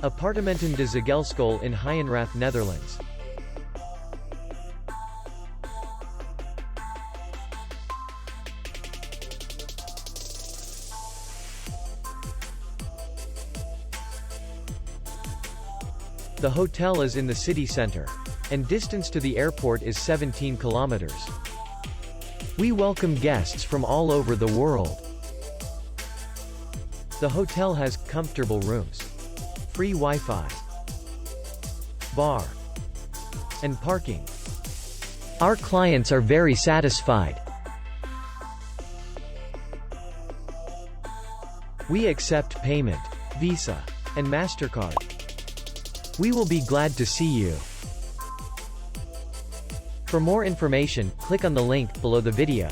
Appartementen De Zegelskoel in Heijenrath, Netherlands. The hotel is in the city center, and distance to the airport is 17 kilometers. We welcome guests from all over the world. The hotel has comfortable rooms, free Wi-Fi, bar, and parking. Our clients are very satisfied. We accept payment, Visa, and MasterCard. We will be glad to see you. For more information, click on the link below the video.